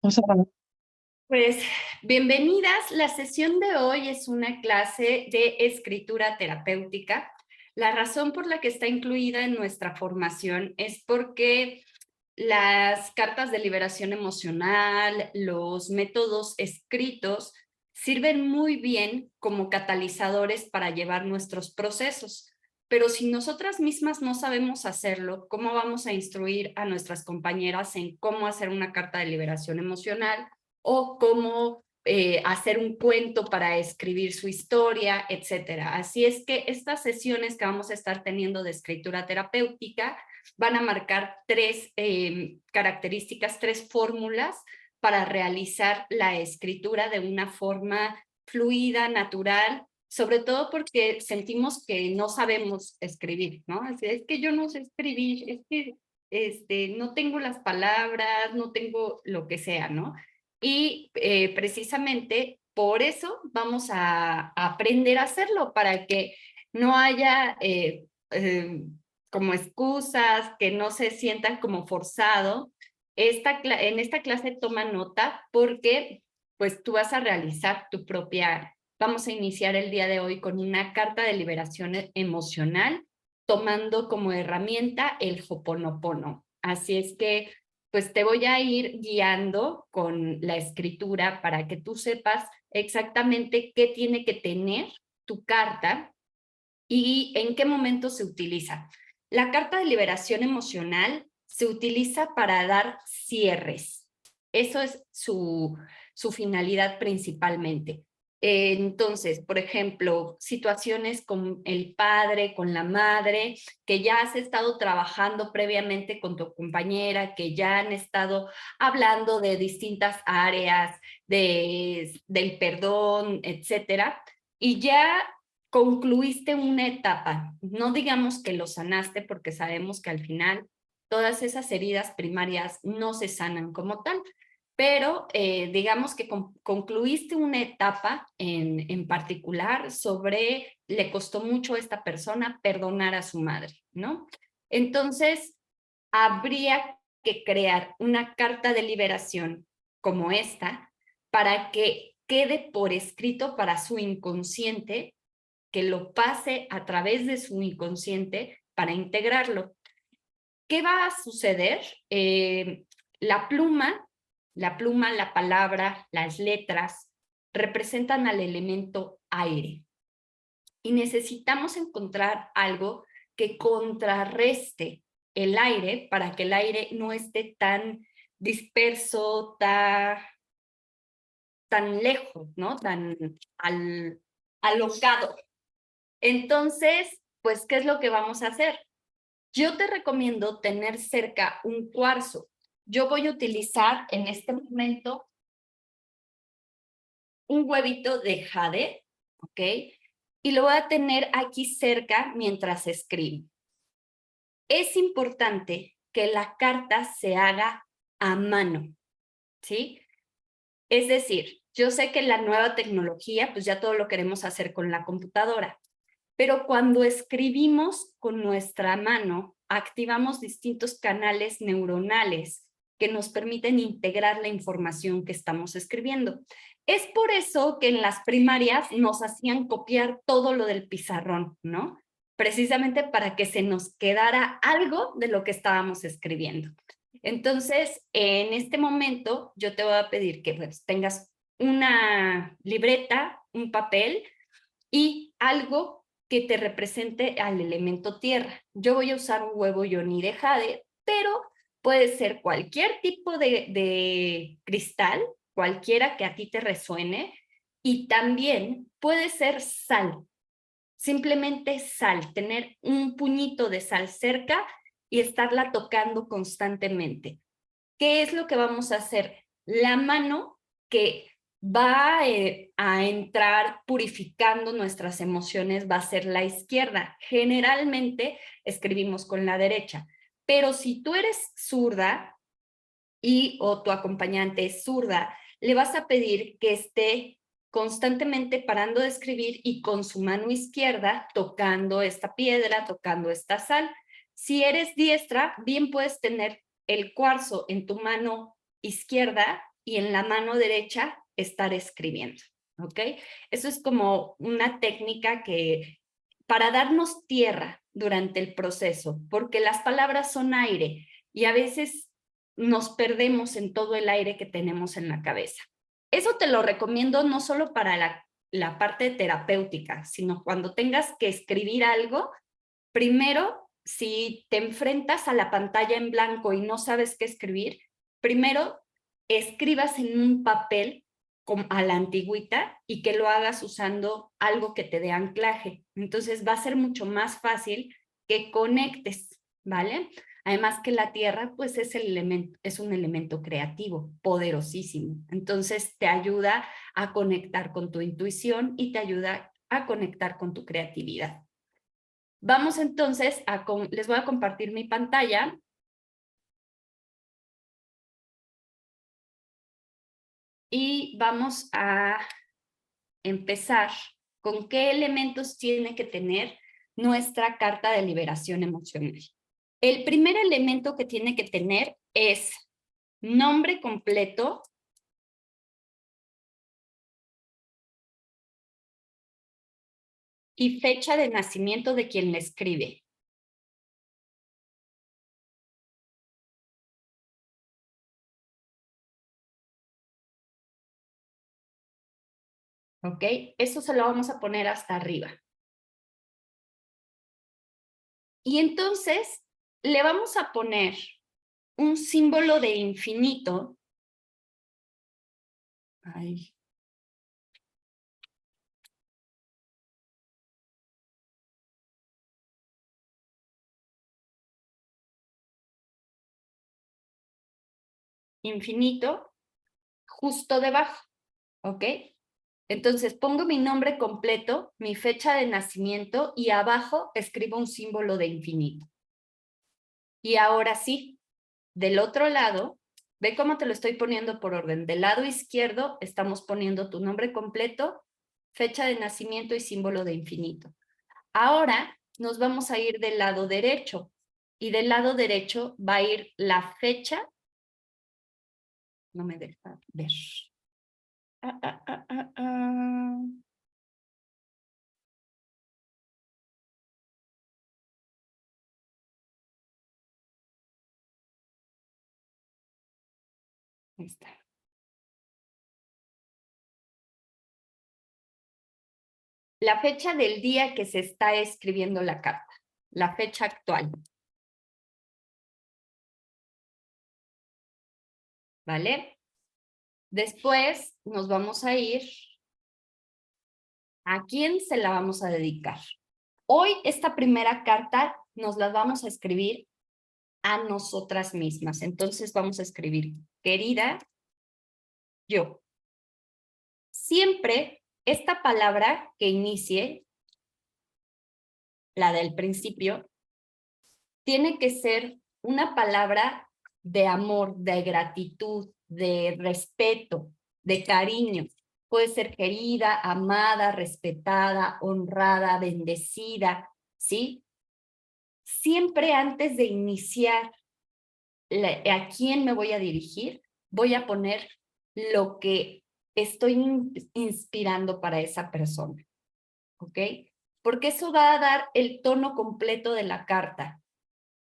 Vamos a poner- Pues bienvenidas. La sesión de hoy es una clase de escritura terapéutica. La razón por la que está incluida en nuestra formación es porque las cartas de liberación emocional, los métodos escritos, sirven muy bien como catalizadores para llevar nuestros procesos. Pero si nosotras mismas no sabemos hacerlo, ¿cómo vamos a instruir a nuestras compañeras en cómo hacer una carta de liberación emocional o cómo hacer un cuento para escribir su historia, etcétera? Así es que estas sesiones que vamos a estar teniendo de escritura terapéutica van a marcar tres características, tres fórmulas para realizar la escritura de una forma fluida, natural, sobre todo porque sentimos que no sabemos escribir, ¿no? Es que yo no sé escribir, es que no tengo las palabras, no tengo lo que sea, ¿no? Y precisamente por eso vamos a aprender a hacerlo, para que no haya como excusas, que no se sientan como forzado. En esta clase toma nota porque pues tú vas a realizar tu propia, vamos a iniciar el día de hoy con una carta de liberación emocional, tomando como herramienta el Ho'oponopono. Así es que pues te voy a ir guiando con la escritura para que tú sepas exactamente qué tiene que tener tu carta y en qué momento se utiliza. La carta de liberación emocional se utiliza para dar cierres. Eso es su finalidad principalmente. Entonces, por ejemplo, situaciones con el padre, con la madre, que ya has estado trabajando previamente con tu compañera, que ya han estado hablando de distintas áreas, del perdón, etcétera, y ya concluiste una etapa. No digamos que lo sanaste, porque sabemos que al final todas esas heridas primarias no se sanan como tal, pero digamos que concluiste una etapa en particular sobre, le costó mucho a esta persona perdonar a su madre, ¿no? Entonces, habría que crear una carta de liberación como esta para que quede por escrito para su inconsciente, que lo pase a través de su inconsciente para integrarlo. ¿Qué va a suceder? La pluma, la palabra, las letras representan al elemento aire y necesitamos encontrar algo que contrarreste el aire para que el aire no esté tan disperso, tan lejos, ¿no? Tan alocado. Entonces, pues, ¿qué es lo que vamos a hacer? Yo te recomiendo tener cerca un cuarzo. Yo voy a utilizar en este momento un huevito de jade, ¿ok? Y lo voy a tener aquí cerca mientras escribo. Es importante que la carta se haga a mano, ¿sí? Es decir, yo sé que la nueva tecnología, pues ya todo lo queremos hacer con la computadora, pero cuando escribimos con nuestra mano, activamos distintos canales neuronales que nos permiten integrar la información que estamos escribiendo. Es por eso que en las primarias nos hacían copiar todo lo del pizarrón, ¿no? Precisamente para que se nos quedara algo de lo que estábamos escribiendo. Entonces, en este momento, yo te voy a pedir que pues, tengas una libreta, un papel y algo que te represente al elemento tierra. Yo voy a usar un huevo Yoni de jade, pero puede ser cualquier tipo de cristal, cualquiera que a ti te resuene, y también puede ser sal, simplemente sal, tener un puñito de sal cerca y estarla tocando constantemente. ¿Qué es lo que vamos a hacer? La mano que va a entrar purificando nuestras emociones va a ser la izquierda. Generalmente escribimos con la derecha, pero si tú eres zurda o tu acompañante es zurda, le vas a pedir que esté constantemente parando de escribir y con su mano izquierda tocando esta piedra, tocando esta sal. Si eres diestra, bien puedes tener el cuarzo en tu mano izquierda y en la mano derecha estar escribiendo, ¿ok? Eso es como una técnica que para darnos tierra durante el proceso, porque las palabras son aire y a veces nos perdemos en todo el aire que tenemos en la cabeza. Eso te lo recomiendo no solo para la parte terapéutica, sino cuando tengas que escribir algo, primero, si te enfrentas a la pantalla en blanco y no sabes qué escribir, primero escribas en un papel a la antigüita y que lo hagas usando algo que te dé anclaje. Entonces va a ser mucho más fácil que conectes, ¿vale? Además que la tierra pues es un elemento creativo, poderosísimo. Entonces te ayuda a conectar con tu intuición y te ayuda a conectar con tu creatividad. Vamos entonces les voy a compartir mi pantalla. Y vamos a empezar con qué elementos tiene que tener nuestra carta de liberación emocional. El primer elemento que tiene que tener es nombre completo, y fecha de nacimiento de quien le escribe. ¿Ok? Eso se lo vamos a poner hasta arriba. Y entonces le vamos a poner un símbolo de infinito. Ay. Infinito justo debajo, ¿ok? Entonces pongo mi nombre completo, mi fecha de nacimiento y abajo escribo un símbolo de infinito. Y ahora sí, del otro lado, ve cómo te lo estoy poniendo por orden. Del lado izquierdo estamos poniendo tu nombre completo, fecha de nacimiento y símbolo de infinito. Ahora nos vamos a ir del lado derecho y del lado derecho va a ir la fecha. No me deja ver. Ah, ah, ah, ah, ah. Ahí está. La fecha del día que se está escribiendo la carta, la fecha actual. ¿Vale? Después nos vamos a ir a quién se la vamos a dedicar. Hoy esta primera carta nos la vamos a escribir a nosotras mismas. Entonces vamos a escribir, querida yo. Siempre esta palabra que inicie, la del principio, tiene que ser una palabra de amor, de gratitud, de respeto, de cariño. Puede ser querida, amada, respetada, honrada, bendecida, ¿sí? Siempre antes de iniciar a quién me voy a dirigir, voy a poner lo que estoy inspirando para esa persona, ¿ok? Porque eso va a dar el tono completo de la carta.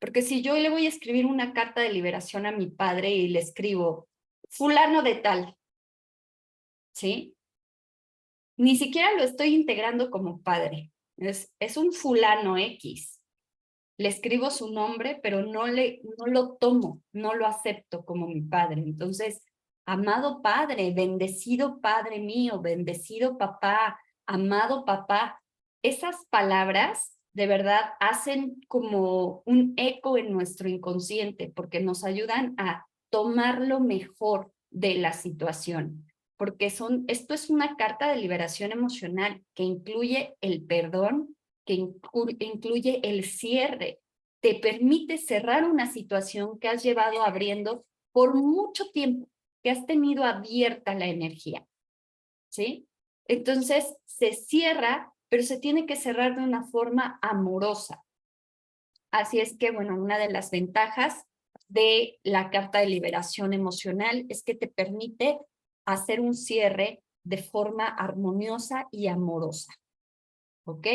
Porque si yo le voy a escribir una carta de liberación a mi padre y le escribo fulano de tal, ¿sí? Ni siquiera lo estoy integrando como padre. Es un fulano X. Le escribo su nombre, pero no lo tomo, no lo acepto como mi padre. Entonces, amado padre, bendecido padre mío, bendecido papá, amado papá, esas palabras de verdad hacen como un eco en nuestro inconsciente porque nos ayudan a tomar lo mejor de la situación. Porque esto es una carta de liberación emocional que incluye el perdón, que incluye el cierre, te permite cerrar una situación que has llevado abriendo por mucho tiempo, que has tenido abierta la energía, ¿sí? Entonces se cierra, pero se tiene que cerrar de una forma amorosa. Así es que, bueno, una de las ventajas de la carta de liberación emocional es que te permite hacer un cierre de forma armoniosa y amorosa. ¿Ok?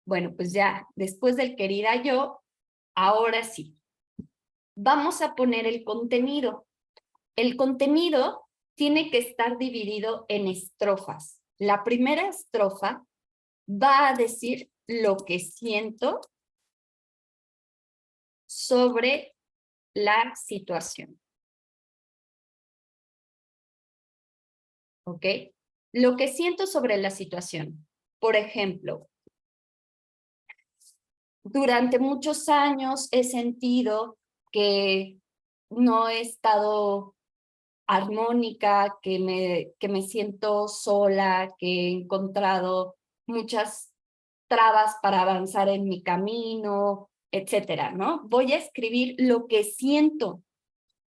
Bueno, pues ya, después del querida yo, ahora sí. Vamos a poner el contenido. El contenido tiene que estar dividido en estrofas. La primera estrofa va a decir lo que siento sobre la situación. ¿Ok? Lo que siento sobre la situación. Por ejemplo, durante muchos años he sentido que no he estado armónica, que me siento sola, que he encontrado muchas trabas para avanzar en mi camino, etcétera, ¿no? Voy a escribir lo que siento,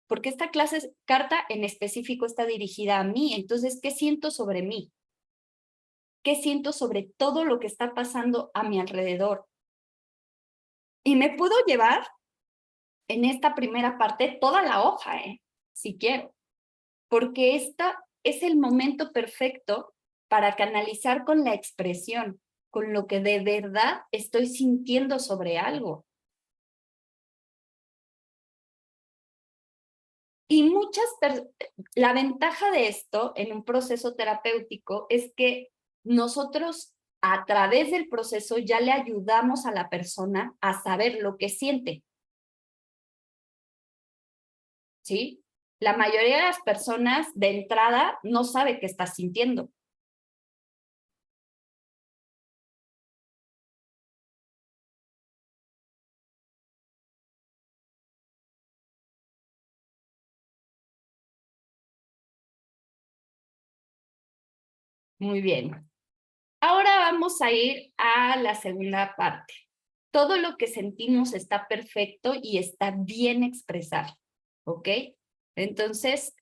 porque esta carta en específico está dirigida a mí. Entonces, ¿qué siento sobre mí? ¿Qué siento sobre todo lo que está pasando a mi alrededor? Y me puedo llevar en esta primera parte toda la hoja, si quiero, porque esta es el momento perfecto para canalizar con la expresión, con lo que de verdad estoy sintiendo sobre algo. Y la ventaja de esto en un proceso terapéutico es que nosotros a través del proceso ya le ayudamos a la persona a saber lo que siente. ¿Sí? La mayoría de las personas de entrada no sabe qué está sintiendo. Muy bien. Ahora vamos a ir a la segunda parte. Todo lo que sentimos está perfecto y está bien expresado, ¿ok? Entonces,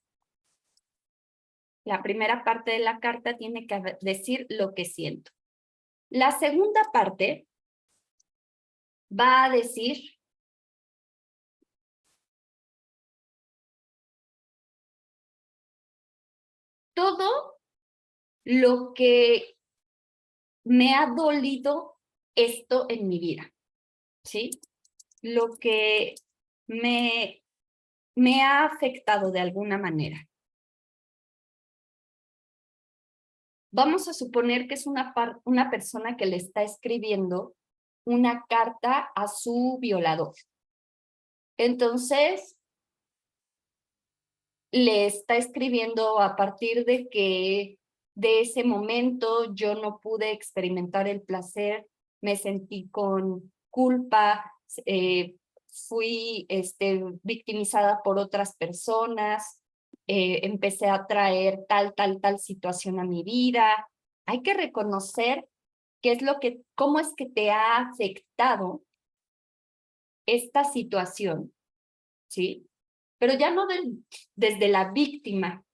la primera parte de la carta tiene que decir lo que siento. La segunda parte va a decir todo lo que me ha dolido esto en mi vida, ¿sí? Lo que me ha afectado de alguna manera. Vamos a suponer que es una persona que le está escribiendo una carta a su violador. Entonces, le está escribiendo a partir de que de ese momento yo no pude experimentar el placer, me sentí con culpa, fui victimizada por otras personas, empecé a traer tal situación a mi vida. Hay que reconocer cómo es que te ha afectado esta situación, ¿sí? Pero ya no desde la víctima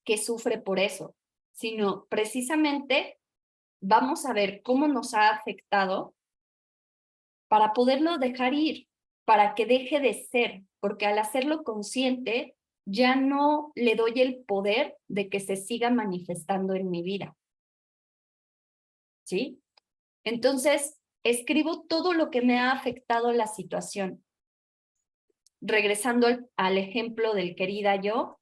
que sufre por eso, sino precisamente vamos a ver cómo nos ha afectado para poderlo dejar ir, para que deje de ser, porque al hacerlo consciente ya no le doy el poder de que se siga manifestando en mi vida. ¿Sí? Entonces, escribo todo lo que me ha afectado la situación. Regresando al ejemplo del querida yo,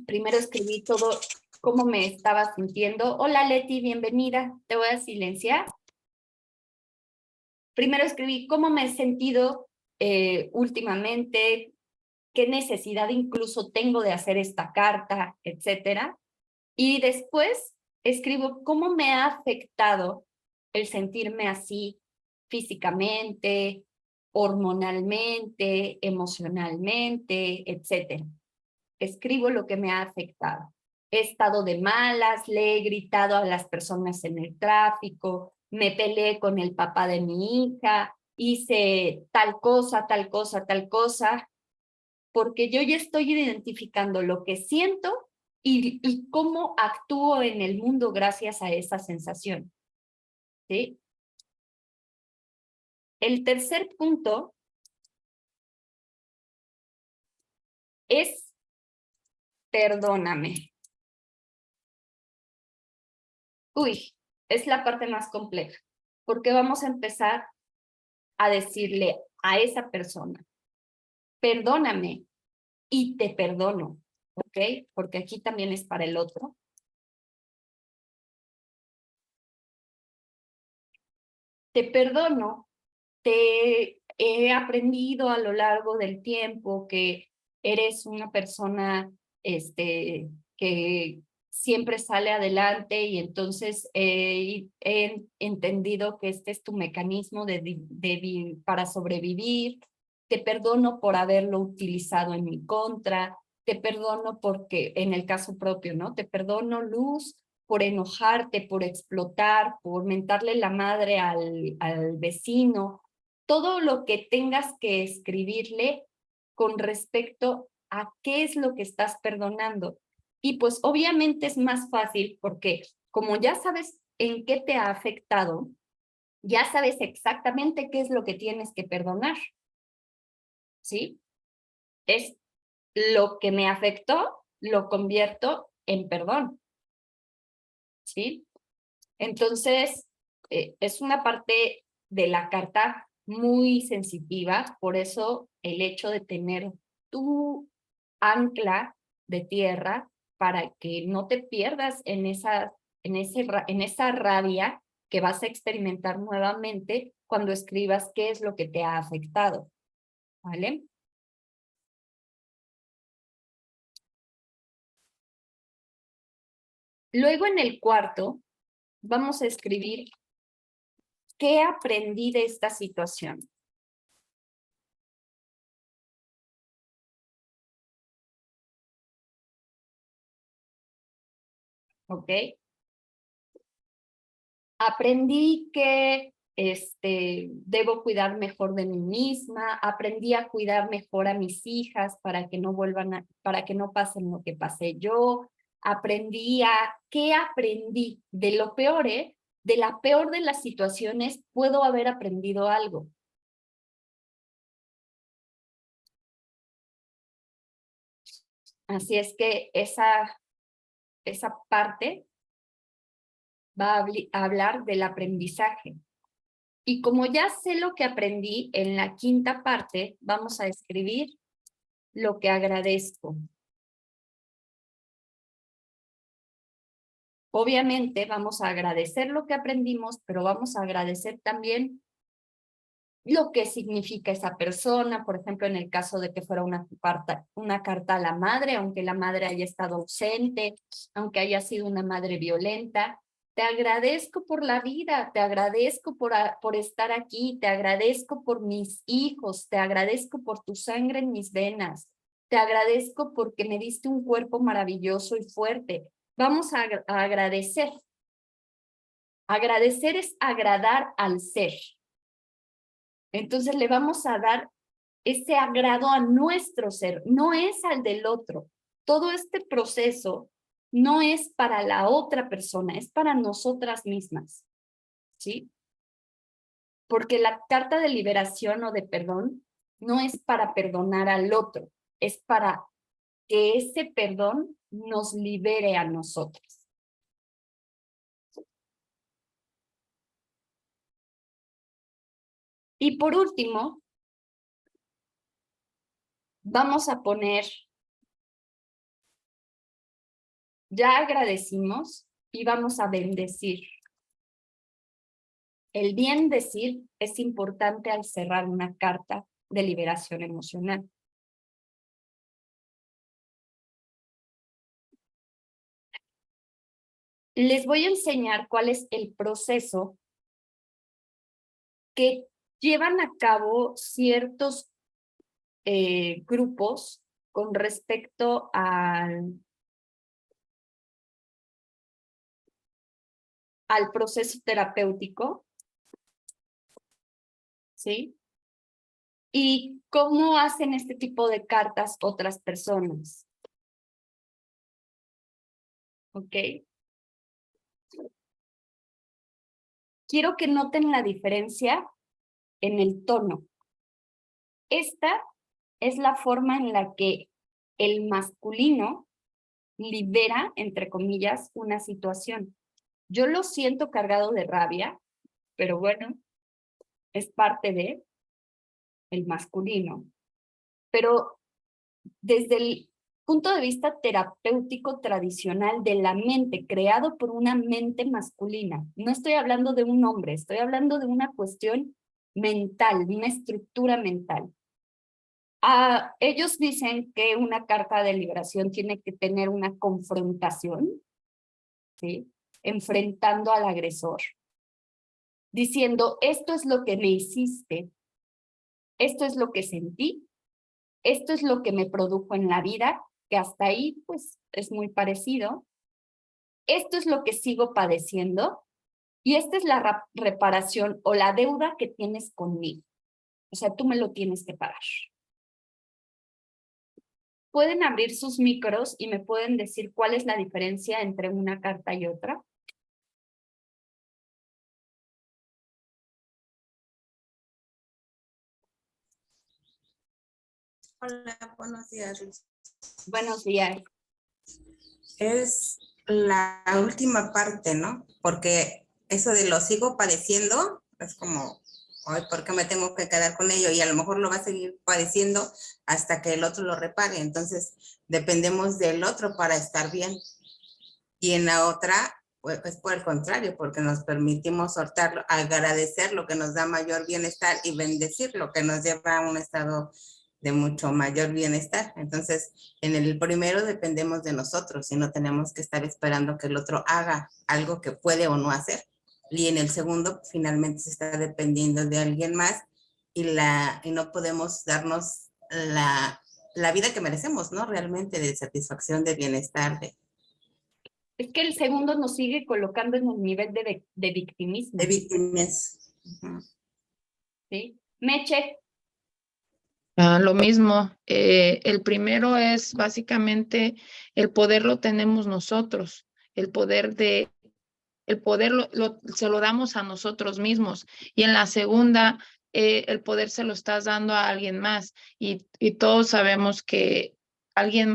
primero escribí todo cómo me estaba sintiendo. Hola Leti, bienvenida. Te voy a silenciar. Primero escribí cómo me he sentido últimamente, qué necesidad incluso tengo de hacer esta carta, etcétera. Y después escribo cómo me ha afectado el sentirme así físicamente, hormonalmente, emocionalmente, etcétera. Escribo lo que me ha afectado. He estado de malas, le he gritado a las personas en el tráfico, me peleé con el papá de mi hija, hice tal cosa, tal cosa, tal cosa, porque yo ya estoy identificando lo que siento y cómo actúo en el mundo gracias a esa sensación. ¿Sí? El tercer punto es perdóname. Uy, es la parte más compleja, porque vamos a empezar a decirle a esa persona, perdóname y te perdono, ¿ok? Porque aquí también es para el otro. Te perdono, te he aprendido a lo largo del tiempo que eres una persona que siempre sale adelante y entonces he entendido que este es tu mecanismo para sobrevivir. Te perdono por haberlo utilizado en mi contra. Te perdono porque, en el caso propio, ¿no? Te perdono, Luz, por enojarte, por explotar, por mentarle la madre al vecino, todo lo que tengas que escribirle con respecto a qué es lo que estás perdonando. Y pues obviamente es más fácil porque como ya sabes en qué te ha afectado, ya sabes exactamente qué es lo que tienes que perdonar, ¿sí? Es lo que me afectó, lo convierto en perdón, ¿sí? Entonces, es una parte de la carta muy sensitiva, por eso el hecho de tener tu ancla de tierra para que no te pierdas en esa rabia que vas a experimentar nuevamente cuando escribas qué es lo que te ha afectado, ¿vale? Luego en el cuarto vamos a escribir qué aprendí de esta situación. ¿Ok? Aprendí que debo cuidar mejor de mí misma, aprendí a cuidar mejor a mis hijas para que no para que no pasen lo que pasé yo, ¿qué aprendí? De lo peor, ¿eh? De la peor de las situaciones puedo haber aprendido algo. Así es que esa parte va a hablar del aprendizaje. Y como ya sé lo que aprendí, en la quinta parte vamos a escribir lo que agradezco. Obviamente vamos a agradecer lo que aprendimos, pero vamos a agradecer también lo que significa esa persona, por ejemplo, en el caso de que fuera una carta a la madre, aunque la madre haya estado ausente, aunque haya sido una madre violenta. Te agradezco por la vida, te agradezco por estar aquí, te agradezco por mis hijos, te agradezco por tu sangre en mis venas, te agradezco porque me diste un cuerpo maravilloso y fuerte. Vamos a agradecer. Agradecer es agradar al ser. Entonces le vamos a dar ese agrado a nuestro ser, no es al del otro. Todo este proceso no es para la otra persona, es para nosotras mismas, ¿sí? Porque la carta de liberación o de perdón no es para perdonar al otro, es para que ese perdón nos libere a nosotros. Y por último, vamos a poner, ya agradecimos y vamos a bendecir. El bien decir es importante al cerrar una carta de liberación emocional. Les voy a enseñar cuál es el proceso que llevan a cabo ciertos grupos con respecto al proceso terapéutico, ¿sí? Y cómo hacen este tipo de cartas otras personas, ¿ok? Quiero que noten la diferencia en el tono. Esta es la forma en la que el masculino libera, entre comillas, una situación. Yo lo siento cargado de rabia, pero bueno, es parte de el masculino. Pero desde el punto de vista terapéutico tradicional de la mente, creado por una mente masculina, no estoy hablando de un hombre, estoy hablando de una cuestión mental, de una estructura mental. Ellos dicen que una carta de liberación tiene que tener una confrontación, ¿sí? Enfrentando al agresor, diciendo, esto es lo que me hiciste, esto es lo que sentí, esto es lo que me produjo en la vida, que hasta ahí pues es muy parecido, esto es lo que sigo padeciendo y esta es la reparación o la deuda que tienes conmigo. O sea, tú me lo tienes que pagar. Pueden abrir sus micros y me pueden decir cuál es la diferencia entre una carta y otra. Hola, buenos días, Luis. Buenos días. Es la última parte, ¿no? Porque eso de lo sigo padeciendo es como, ay, ¿por qué me tengo que quedar con ello? Y a lo mejor lo va a seguir padeciendo hasta que el otro lo repare. Entonces, dependemos del otro para estar bien. Y en la otra, pues es por el contrario, porque nos permitimos soltarlo, agradecer lo que nos da mayor bienestar y bendecir lo que nos lleva a un estado de mucho mayor bienestar. Entonces, en el primero dependemos de nosotros y no tenemos que estar esperando que el otro haga algo que puede o no hacer. Y en el segundo, finalmente se está dependiendo de alguien más y no podemos darnos la vida que merecemos, ¿no? Realmente de satisfacción, de bienestar, Es que el segundo nos sigue colocando en el nivel de victimismo. de víctimas. ¿Sí? Meche. Lo mismo, el primero es básicamente el poder lo tenemos nosotros, el poder se lo damos a nosotros mismos y en la segunda el poder se lo estás dando a alguien más y todos sabemos que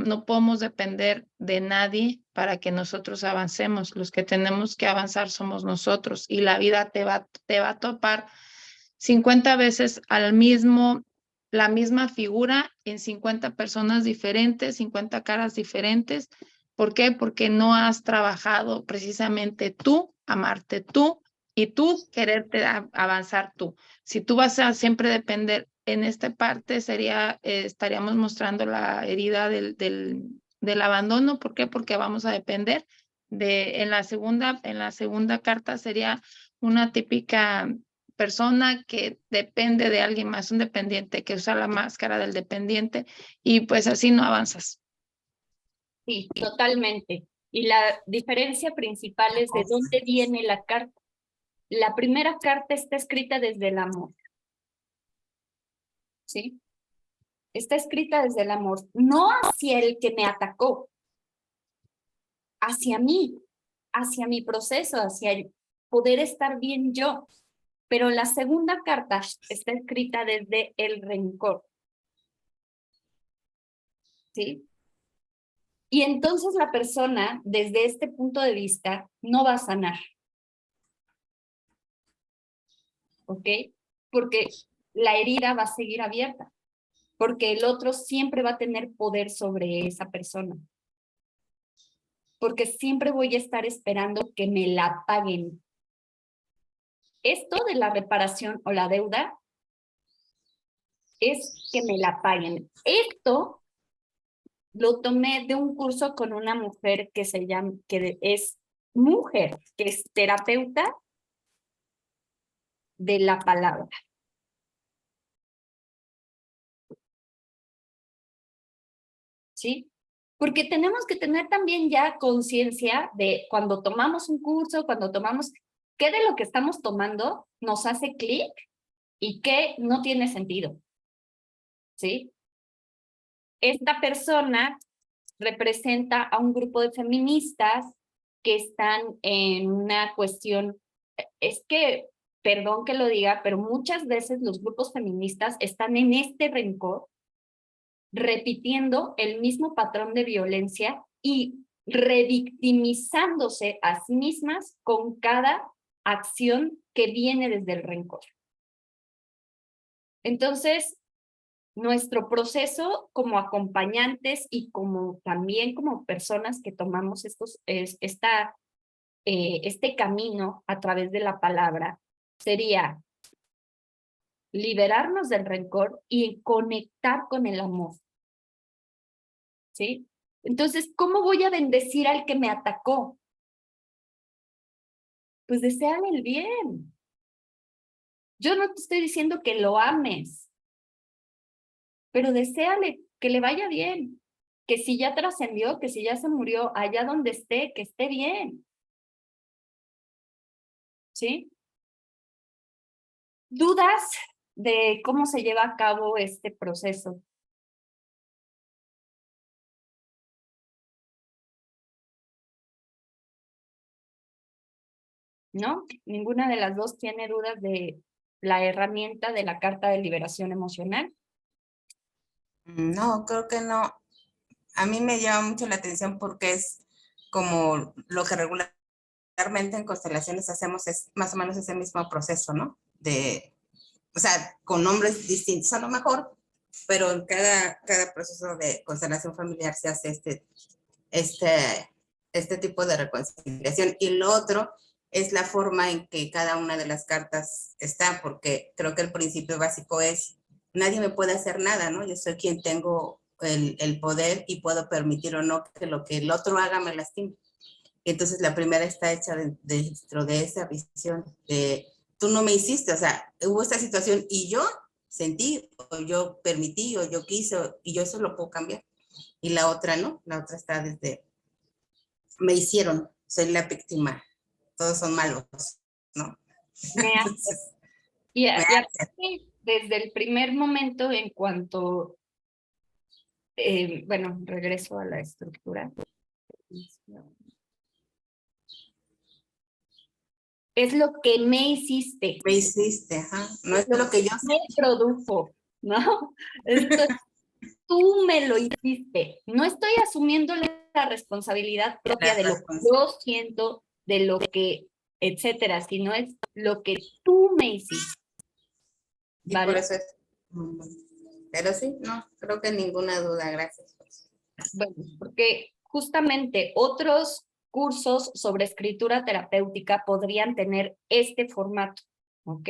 no podemos depender de nadie para que nosotros avancemos, los que tenemos que avanzar somos nosotros y la vida te va a topar 50 veces la misma figura en 50 personas diferentes, 50 caras diferentes. ¿Por qué? Porque no has trabajado precisamente tú, amarte tú y tú quererte avanzar tú. Si tú vas a siempre depender en esta parte, estaríamos mostrando la herida del abandono. ¿Por qué? Porque vamos a depender en la segunda carta sería una típica persona que depende de alguien más, un dependiente que usa la máscara del dependiente y pues así no avanzas. Sí, totalmente. Y la diferencia principal es de dónde viene la carta. La primera carta está escrita desde el amor. ¿Sí? Está escrita desde el amor, no hacia el que me atacó, hacia mí, hacia mi proceso, hacia el poder estar bien yo. Pero la segunda carta está escrita desde el rencor. ¿Sí? Y entonces la persona, desde este punto de vista, no va a sanar. ¿Ok? Porque la herida va a seguir abierta. Porque el otro siempre va a tener poder sobre esa persona. Porque siempre voy a estar esperando que me la paguen. Esto de la reparación o la deuda es que me la paguen. Esto lo tomé de un curso con una mujer que es mujer, que es terapeuta de la palabra. ¿Sí? Porque tenemos que tener también ya conciencia de cuando tomamos un curso, cuando tomamos, qué de lo que estamos tomando nos hace clic y qué no tiene sentido. ¿Sí? Esta persona representa a un grupo de feministas que están en una cuestión, es que, perdón que lo diga, pero muchas veces los grupos feministas están en este rencor repitiendo el mismo patrón de violencia y revictimizándose a sí mismas con cada acción que viene desde el rencor. Entonces, nuestro proceso como acompañantes y como también como personas que tomamos este camino a través de la palabra sería liberarnos del rencor y conectar con el amor. ¿Sí? Entonces, ¿cómo voy a bendecir al que me atacó? Pues deséale el bien. Yo no te estoy diciendo que lo ames, pero deséale que le vaya bien, que si ya trascendió, que si ya se murió, allá donde esté, que esté bien. ¿Sí? ¿Dudas de cómo se lleva a cabo este proceso? ¿No? Ninguna de las dos tiene dudas de la herramienta de la carta de liberación emocional. No, creo que no. A mí me llama mucho la atención porque es como lo que regularmente en constelaciones hacemos, es más o menos ese mismo proceso, ¿no? O sea, con nombres distintos a lo mejor, pero en cada proceso de constelación familiar se hace este, este tipo de reconciliación. Y lo otro es la forma en que cada una de las cartas está, porque creo que el principio básico es, nadie me puede hacer nada, ¿no? Yo soy quien tengo el poder y puedo permitir o no que lo que el otro haga me lastime. Y entonces la primera está hecha dentro de esa visión de, tú no me hiciste, o sea, hubo esta situación y yo sentí, o yo permití, o yo quise, y yo eso lo puedo cambiar. Y la otra no, la otra está desde, me hicieron, soy la víctima, todos son malos, ¿no? Me hace. Entonces, Y, me y hace. aparte, desde el primer momento en cuanto, bueno, regreso a la estructura. Es lo que me hiciste, Me hiciste, ajá. No es es lo lo que yo que me produjo, ¿no? Esto tú me lo hiciste. No estoy asumiendo la responsabilidad la propia de lo que responsabilidad. yo siento, de lo que, etcétera, sino es lo que tú me hiciste, Y por ¿vale? eso es. Pero sí, no, creo que ninguna duda, gracias. Bueno, porque justamente otros cursos sobre escritura terapéutica podrían tener este formato, ¿ok?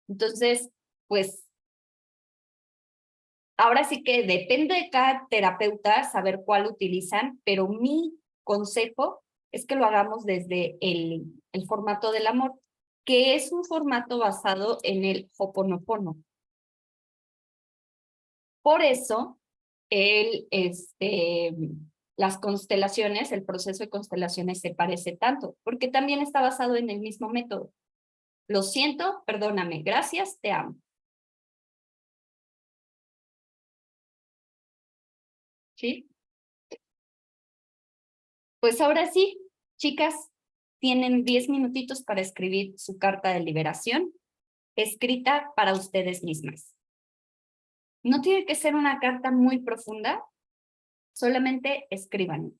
Entonces, pues ahora sí que depende de cada terapeuta saber cuál utilizan, pero mi consejo es que lo hagamos desde el formato del amor, que es un formato basado en el Ho'oponopono. Por eso, las constelaciones, el proceso de constelaciones se parece tanto, porque también está basado en el mismo método. Lo siento, perdóname, gracias, te amo. ¿Sí? Pues ahora sí, chicas, tienen 10 minutitos para escribir su carta de liberación, escrita para ustedes mismas. No tiene que ser una carta muy profunda, solamente escriban.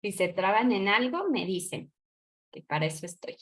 Si se traban en algo, me dicen, que para eso estoy.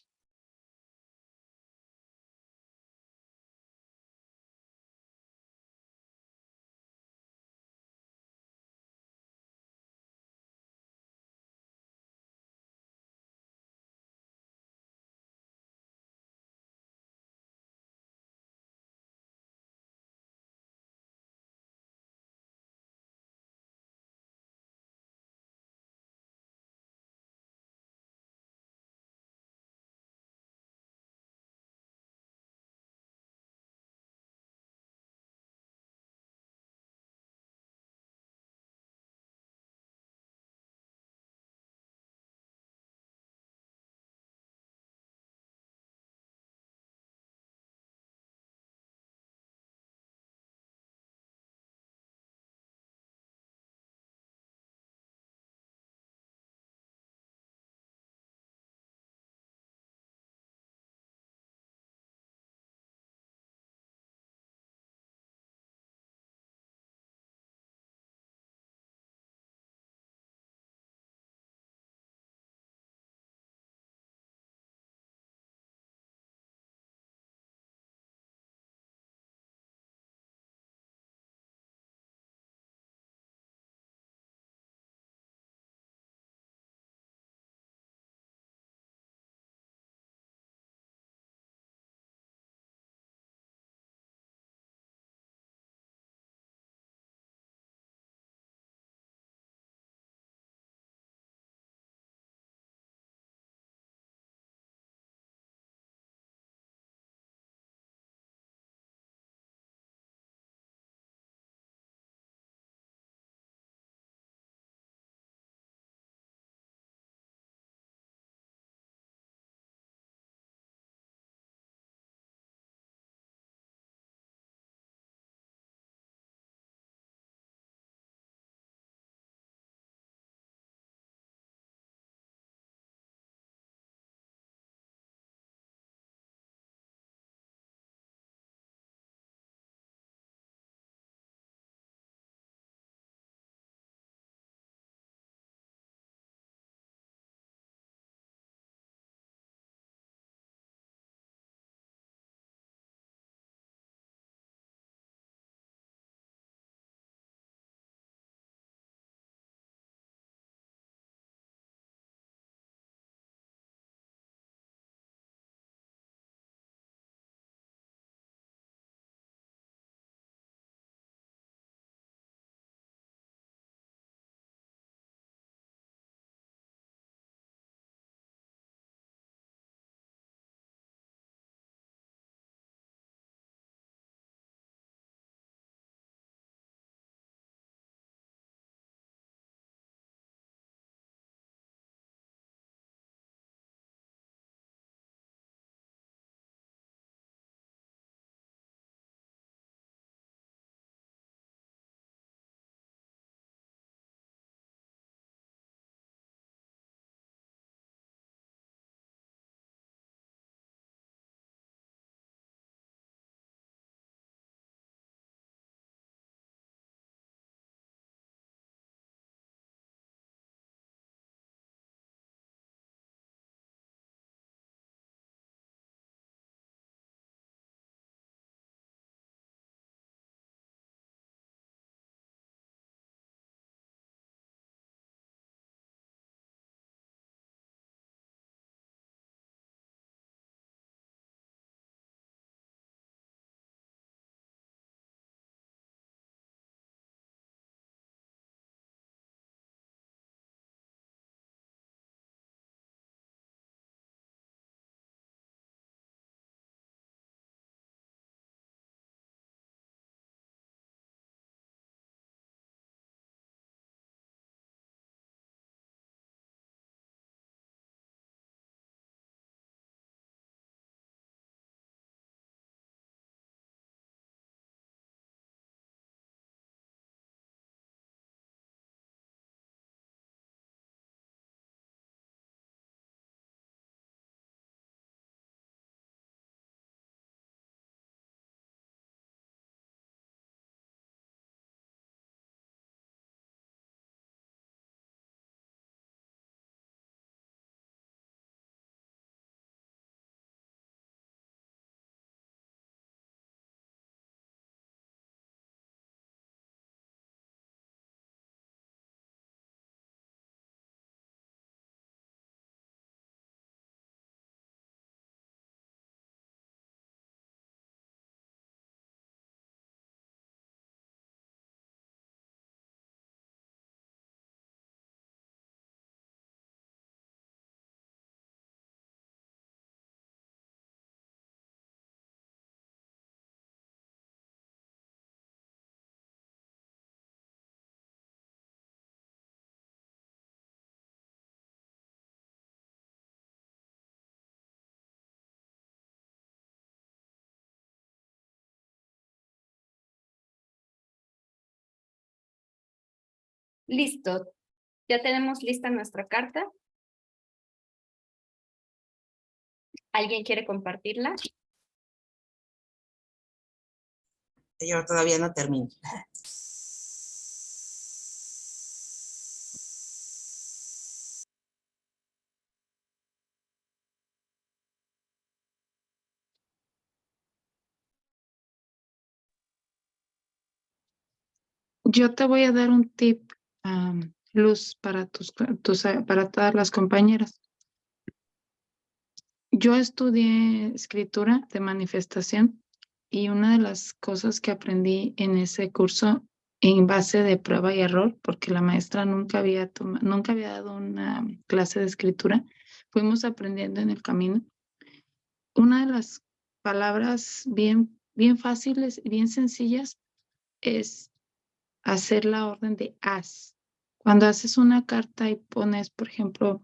Listo. Ya tenemos lista nuestra carta. ¿Alguien quiere compartirla? Yo todavía no termino. Yo te voy a dar un tip, Luz, para para todas las compañeras. Yo estudié escritura de manifestación y una de las cosas que aprendí en ese curso en base de prueba y error, porque la maestra nunca había dado una clase de escritura, fuimos aprendiendo en el camino. Una de las palabras bien fáciles y bien sencillas es hacer la orden de haz. Cuando haces una carta y pones, por ejemplo,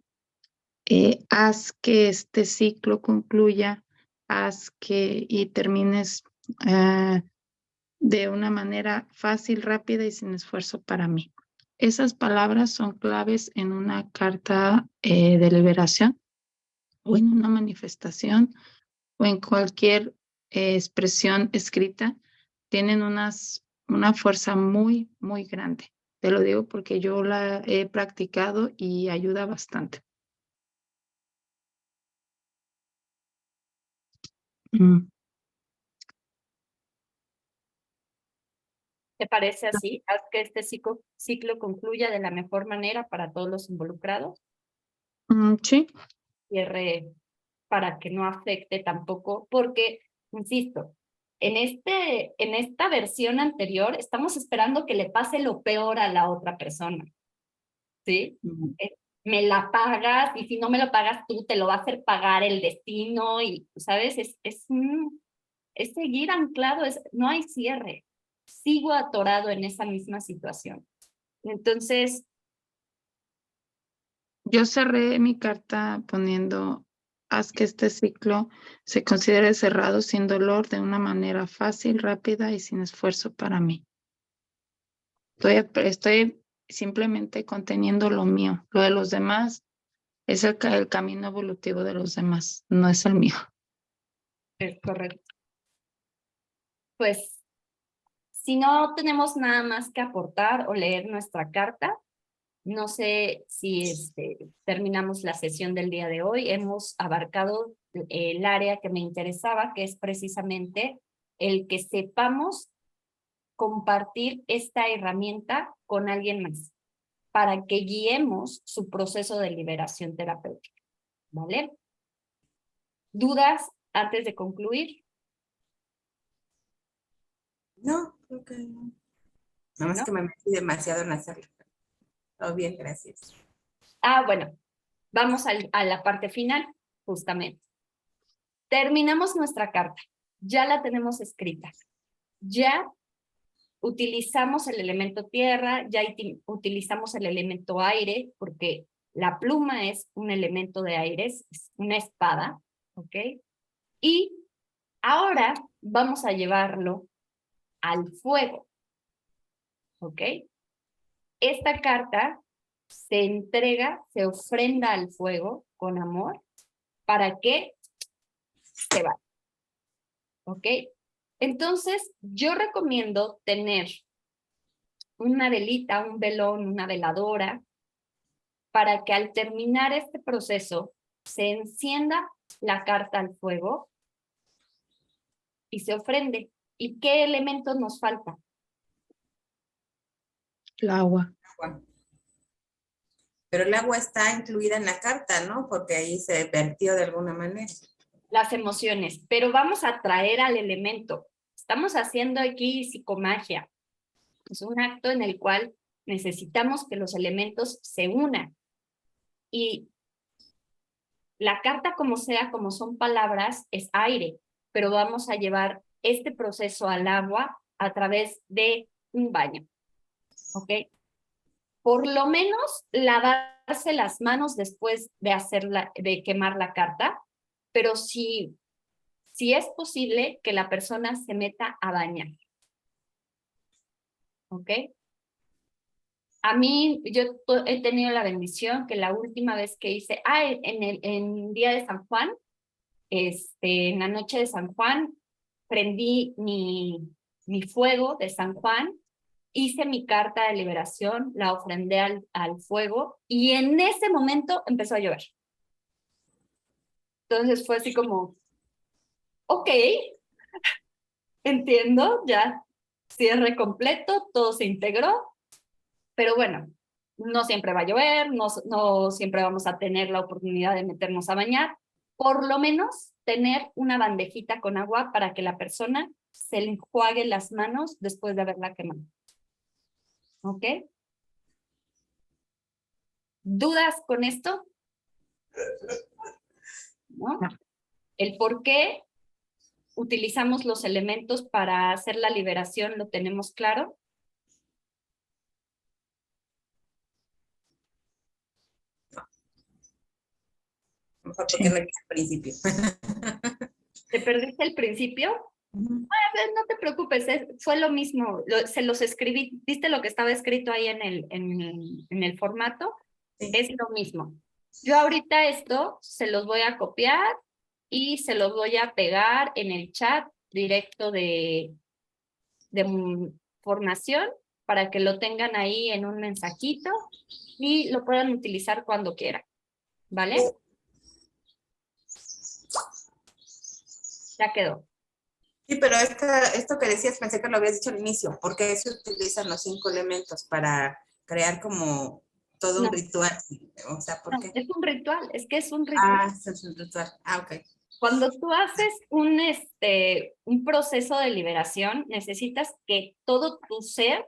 haz que este ciclo concluya, haz que y termines de una manera fácil, rápida y sin esfuerzo para mí. Esas palabras son claves en una carta de liberación o en una manifestación o en cualquier expresión escrita. Tienen una fuerza muy grande. Te lo digo porque yo la he practicado y ayuda bastante. Mm. ¿Te parece así? Haz que este ciclo concluya de la mejor manera para todos los involucrados. Sí, Cierre para que no afecte tampoco, porque, insisto, en esta versión anterior estamos esperando que le pase lo peor a la otra persona, ¿sí? mm, Me la pagas y si no me lo pagas tú, te lo va a hacer pagar el destino y, ¿sabes? Es seguir anclado, no hay cierre. Sigo atorado en esa misma situación. Entonces, yo cerré mi carta poniendo, haz que este ciclo se considere cerrado sin dolor de una manera fácil, rápida y sin esfuerzo para mí. Estoy simplemente conteniendo lo mío. Lo de los demás es el camino evolutivo de los demás, no es el mío. es correcto. Pues, si no tenemos nada más que aportar o leer nuestra carta, no sé si terminamos la sesión del día de hoy. Hemos abarcado el área que me interesaba, que es precisamente el que sepamos compartir esta herramienta con alguien más para que guiemos su proceso de liberación terapéutica, ¿vale? ¿Dudas antes de concluir? No, creo que no. Nada más ¿No? que me metí demasiado en hacerlo. Todo bien, gracias. Bueno, vamos a la parte final, justamente. Terminamos nuestra carta, ya la tenemos escrita, ya utilizamos el elemento tierra, ya utilizamos el elemento aire, porque la pluma es un elemento de aire, es una espada, ¿ok? Y ahora vamos a llevarlo al fuego, ¿ok? Esta carta se entrega, se ofrenda al fuego con amor para que se vaya, ¿ok? Entonces, yo recomiendo tener una velita, un velón, una veladora, para que al terminar este proceso se encienda la carta al fuego y se ofrende. ¿Y qué elementos nos faltan? El agua. Agua. Pero el agua está incluida en la carta, ¿no? Porque ahí se vertió de alguna manera. Las emociones, pero vamos a traer al elemento. Estamos haciendo aquí psicomagia. Es un acto en el cual necesitamos que los elementos se unan. Y la carta, como sea, como son palabras, es aire, pero vamos a llevar este proceso al agua a través de un baño, ¿ok? Por lo menos lavarse las manos después de quemar la carta, pero si es posible que la persona se meta a bañar, ¿ok? A mí, he tenido la bendición que la última vez que hice, en día de San Juan, en la noche de San Juan, prendí mi fuego de San Juan, hice mi carta de liberación, la ofrendé al fuego y en ese momento empezó a llover. Entonces fue así como, ok, entiendo, ya cierre completo, todo se integró, pero bueno, no siempre va a llover, no siempre vamos a tener la oportunidad de meternos a bañar, por lo menos tener una bandejita con agua para que la persona se le enjuague las manos después de haberla quemado. ¿Ok? ¿Dudas con esto? ¿No? El por qué utilizamos los elementos para hacer la liberación lo tenemos claro. Mejor porque no es el principio. ¿Te perdiste el principio? No te preocupes, fue lo mismo, se los escribí, ¿viste lo que estaba escrito ahí en el formato? Sí. Es lo mismo. Yo ahorita esto se los voy a copiar y se los voy a pegar en el chat directo de formación para que lo tengan ahí en un mensajito y lo puedan utilizar cuando quieran, ¿vale? Ya quedó. Sí, pero esto que decías, pensé que lo habías dicho al inicio, porque se utilizan los 5 elementos para crear como todo un ritual. O sea, ¿por qué? Es un ritual, es que es un ritual. Es un ritual. Ok. Cuando tú haces un proceso de liberación, necesitas que todo tu ser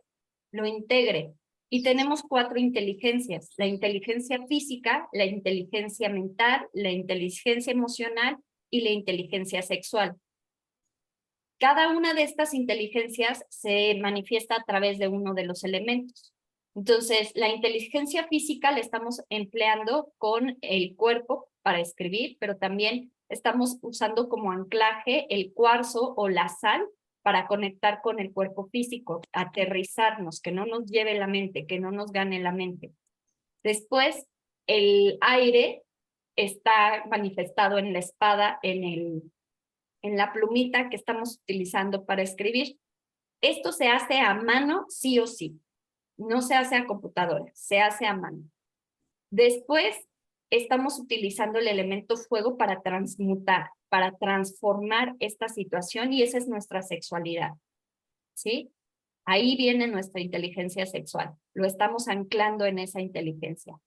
lo integre. Y tenemos 4 inteligencias: la inteligencia física, la inteligencia mental, la inteligencia emocional y la inteligencia sexual. Cada una de estas inteligencias se manifiesta a través de uno de los elementos. Entonces, la inteligencia física la estamos empleando con el cuerpo para escribir, pero también estamos usando como anclaje el cuarzo o la sal para conectar con el cuerpo físico, aterrizarnos, que no nos lleve la mente, que no nos gane la mente. Después, el aire está manifestado en la espada, en la plumita que estamos utilizando para escribir. Esto se hace a mano sí o sí. No se hace a computadora, se hace a mano. Después, estamos utilizando el elemento fuego para transmutar, para transformar esta situación y esa es nuestra sexualidad. ¿Sí? Ahí viene nuestra inteligencia sexual. Lo estamos anclando en esa inteligencia.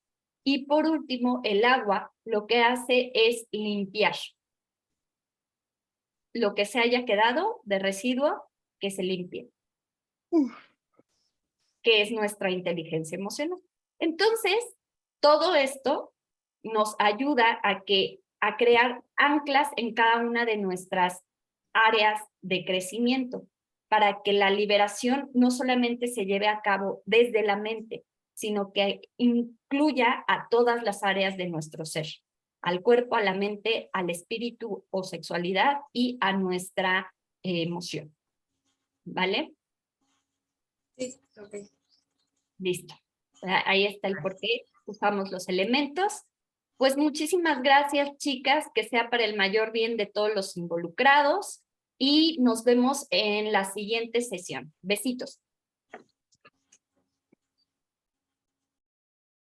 Y por último, el agua lo que hace es limpiar. Lo que se haya quedado de residuo, que se limpie. Que es nuestra inteligencia emocional. Entonces, todo esto nos ayuda a crear anclas en cada una de nuestras áreas de crecimiento, para que la liberación no solamente se lleve a cabo desde la mente, sino que incluya a todas las áreas de nuestro ser, al cuerpo, a la mente, al espíritu o sexualidad y a nuestra emoción. ¿Vale? Sí, ok. Listo. Ahí está el por qué usamos los elementos. Pues muchísimas gracias, chicas, que sea para el mayor bien de todos los involucrados y nos vemos en la siguiente sesión. Besitos.